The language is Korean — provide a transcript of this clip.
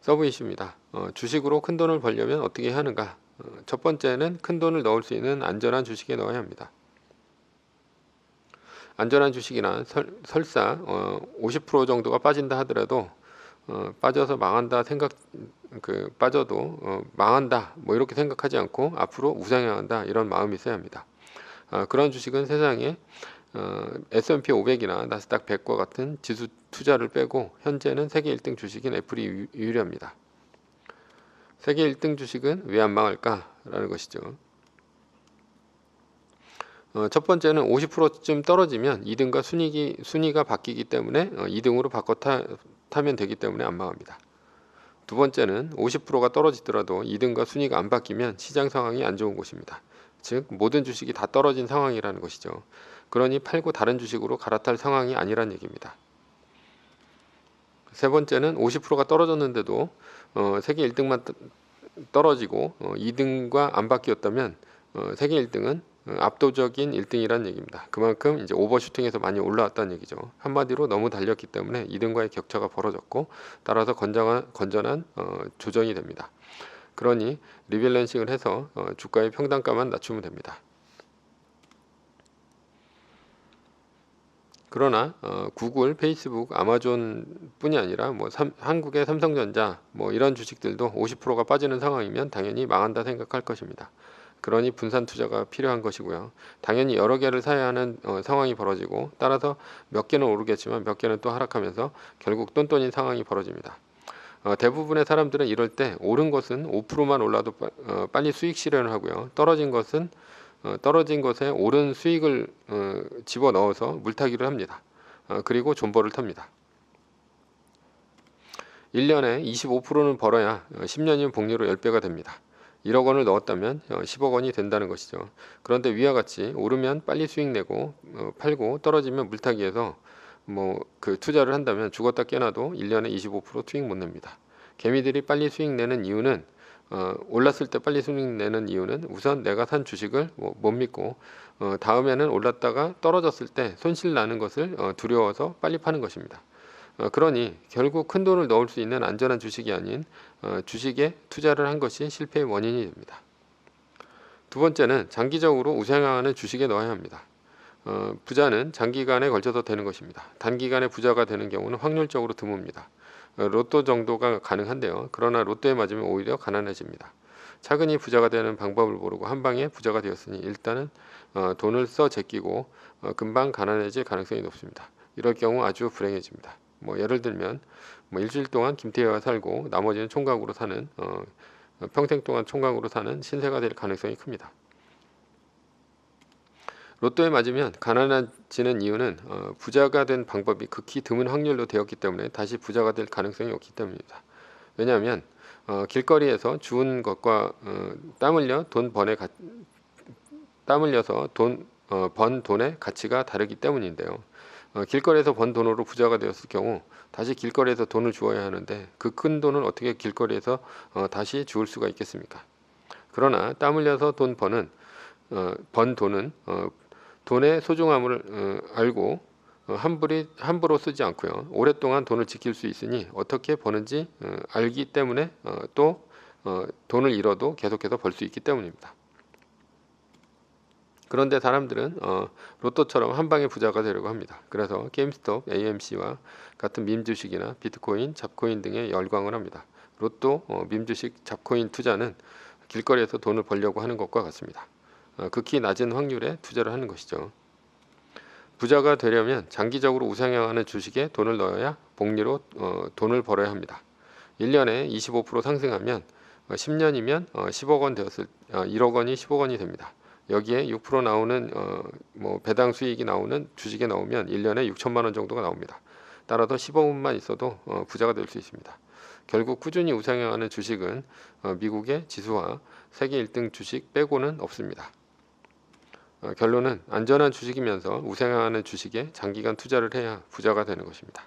서브 이슈입니다. 주식으로 큰 돈을 벌려면 어떻게 하는가? 첫 번째는 큰 돈을 넣을 수 있는 안전한 주식에 넣어야 합니다. 안전한 주식이나 설사 50% 정도가 빠진다 하더라도 빠져서 망한다 빠져도 망한다 뭐 이렇게 생각하지 않고 앞으로 우상향한다 이런 마음이 있어야 합니다. 그런 주식은 세상에 S&P 500이나 나스닥 100과 같은 지수 투자를 빼고 현재는 세계 1등 주식인 애플이 유일합니다. 세계 1등 주식은 왜 안 망할까? 라는 것이죠. 첫 번째는 50%쯤 떨어지면 2등과 순위가 바뀌기 때문에 2등으로 바꿔 타면 되기 때문에 안 망합니다. 두 번째는 50%가 떨어지더라도 2등과 순위가 안 바뀌면 시장 상황이 안 좋은 곳입니다. 즉 모든 주식이 다 떨어진 상황이라는 것이죠. 그러니 팔고 다른 주식으로 갈아탈 상황이 아니란 얘기입니다. 세 번째는 50%가 떨어졌는데도 세계 1등만 떨어지고 2등과 안 바뀌었다면 세계 1등은 압도적인 1등이라는 얘기입니다. 그만큼 이제 오버슈팅해서 많이 올라왔다는 얘기죠. 한마디로 너무 달렸기 때문에 2등과의 격차가 벌어졌고 따라서 건전한 조정이 됩니다. 그러니 리밸런싱을 해서 주가의 평단가만 낮추면 됩니다. 그러나 구글, 페이스북, 아마존 뿐이 아니라 한국의 삼성전자 이런 주식들도 50%가 빠지는 상황이면 당연히 망한다 생각할 것입니다. 그러니 분산 투자가 필요한 것이고요. 당연히 여러 개를 사야 하는 상황이 벌어지고 따라서 몇 개는 오르겠지만 몇 개는 또 하락하면서 결국 똔똔인 상황이 벌어집니다. 대부분의 사람들은 이럴 때 오른 것은 5%만 올라도 빨리 수익 실현을 하고요. 떨어진 것에 오른 수익을 집어넣어서 물타기를 합니다. 그리고 존버를 탑니다. 1년에 25%는 벌어야 10년이면 복리로 10배가 됩니다. 1억 원을 넣었다면 10억 원이 된다는 것이죠. 그런데 위와 같이 오르면 빨리 수익 내고 팔고 떨어지면 물타기해서 투자를 한다면 죽었다 깨나도 1년에 25% 수익 못 냅니다. 개미들이 빨리 수익 내는 이유는 올랐을 때 빨리 수익 내는 이유는 우선 내가 산 주식을 못 믿고 다음에는 올랐다가 떨어졌을 때 손실 나는 것을 두려워서 빨리 파는 것입니다. 그러니 결국 큰 돈을 넣을 수 있는 안전한 주식이 아닌 주식에 투자를 한 것이 실패의 원인이 됩니다. 두 번째는 장기적으로 우상향하는 주식에 넣어야 합니다. 부자는 장기간에 걸쳐서 되는 것입니다. 단기간에 부자가 되는 경우는 확률적으로 드뭅니다. 로또 정도가 가능한데요. 그러나 로또에 맞으면 오히려 가난해집니다. 차근히 부자가 되는 방법을 모르고 한 방에 부자가 되었으니 일단은 돈을 써 제끼고 금방 가난해질 가능성이 높습니다. 이럴 경우 아주 불행해집니다. 예를 들면 일주일 동안 김태희와 살고 나머지는 총각으로 사는 평생 동안 총각으로 사는 신세가 될 가능성이 큽니다. 로또에 맞으면 가난해지는 이유는 부자가 된 방법이 극히 드문 확률로 되었기 때문에 다시 부자가 될 가능성이 없기 때문입니다. 왜냐하면 길거리에서 주운 것과 땀 흘려서 번 돈의 가치가 다르기 때문인데요. 길거리에서 번 돈으로 부자가 되었을 경우 다시 길거리에서 돈을 주어야 하는데 그 큰 돈을 어떻게 길거리에서 다시 주울 수가 있겠습니까? 그러나 땀 흘려서 번 돈은 돈의 소중함을 알고 함부로 쓰지 않고요. 오랫동안 돈을 지킬 수 있으니 어떻게 버는지 알기 때문에 또 돈을 잃어도 계속해서 벌 수 있기 때문입니다. 그런데 사람들은 로또처럼 한 방에 부자가 되려고 합니다. 그래서 게임스톱, AMC와 같은 밈 주식이나 비트코인, 잡코인 등에 열광을 합니다. 로또, 밈 주식, 잡코인 투자는 길거리에서 돈을 벌려고 하는 것과 같습니다. 극히 낮은 확률에 투자를 하는 것이죠. 부자가 되려면 장기적으로 우상향하는 주식에 돈을 넣어야 복리로 돈을 벌어야 합니다. 1년에 25% 상승하면 10년이면 10억 원 되었을 1억 원이 10억 원이 됩니다. 여기에 6% 나오는 배당 수익이 나오는 주식에 넣으면 1년에 6천만 원 정도가 나옵니다. 따라서 15억 원만 있어도 부자가 될 수 있습니다. 결국 꾸준히 우상향하는 주식은 미국의 지수와 세계 1등 주식 빼고는 없습니다. 결론은 안전한 주식이면서 우상향하는 주식에 장기간 투자를 해야 부자가 되는 것입니다.